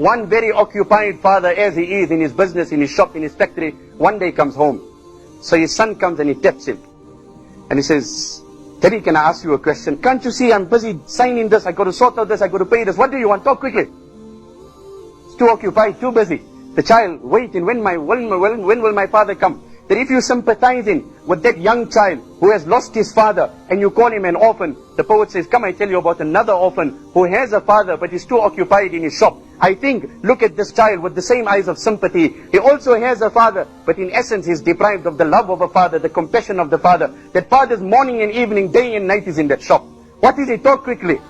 One very occupied father, as he is in his business, in his shop, in his factory, one day comes home. So his son comes and he taps him. And he says, Daddy, can I ask you a question? Can't you see I'm busy signing this? I got to sort out this. I got to pay this. What do you want? Talk quickly. It's too occupied, too busy. The child, waiting, when will my father come? That if you sympathizing with that young child who has lost his father and you call him an orphan, the poet says, come I tell you about another orphan who has a father but is too occupied in his shop. I think, look at this child with the same eyes of sympathy. He also has a father, but in essence he's deprived of the love of a father, the compassion of the father. That father's morning and evening, day and night is in that shop. What is it? Talk quickly.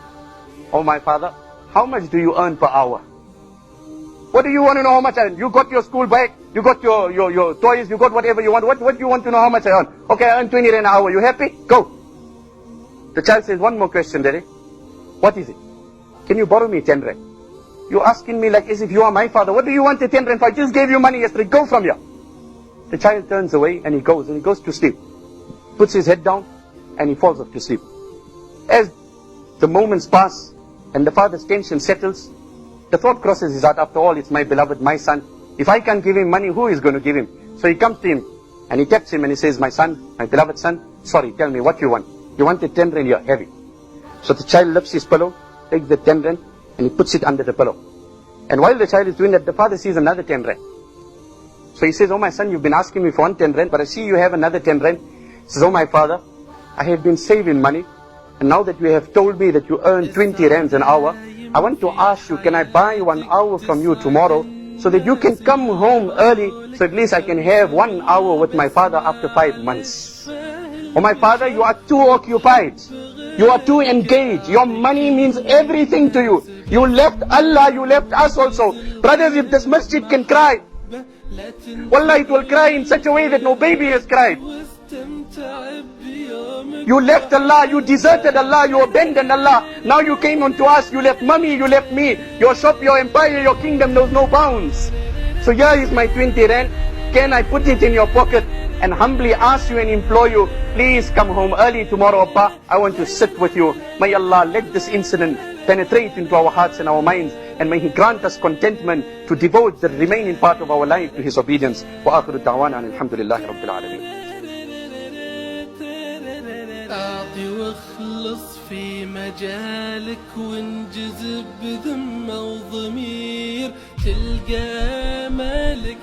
Oh my father, how much do you earn per hour? What do you want to know how much I earn? You got your school bag, you got your toys, you got whatever you want. What do you want to know how much I earn? Okay, I earn 20 rand an hour. You happy? Go. The child says, one more question, Daddy. What is it? Can you borrow me 10 rand? You're asking me like as if you are my father. What do you want the 10 rand for? I just gave you money yesterday. Go from here. The child turns away and he goes to sleep. Puts his head down and he falls off to sleep. As the moments pass and the father's tension settles, the thought crosses his heart, after all, it's my beloved, my son. If I can't give him money, who is going to give him? So he comes to him and he taps him and he says, my son, my beloved son, sorry, tell me what you want. You want the 10 rand, you're heavy. So the child lifts his pillow, takes the 10 rand and he puts it under the pillow. And while the child is doing that, the father sees another 10 rand. So he says, oh my son, you've been asking me for one 10 rand, but I see you have another 10 rand. He says, oh my father, I have been saving money. And now that you have told me that you earn 20 rands an hour, I want to ask you, can I buy 1 hour from you tomorrow so that you can come home early so at least I can have 1 hour with my father after 5 months. Oh my father, you are too occupied. You are too engaged. Your money means everything to you. You left Allah, you left us also. Brothers, if this masjid can cry, wallah, it will cry in such a way that no baby has cried. You left Allah, you deserted Allah, you abandoned Allah. Now you came unto us, you left mommy, you left me. Your shop, your empire, your kingdom knows no bounds. So here is my 20 rand. Can I put it in your pocket and humbly ask you and implore you, please come home early tomorrow, Appa. I want to sit with you. May Allah let this incident penetrate into our hearts and our minds, and may He grant us contentment to devote the remaining part of our life to His obedience. Wa akhiru da'wana alhamdulillahi rabbil alameen. أعطي واخلص في مجالك وانجذب بذمة وضمير تلقى مالك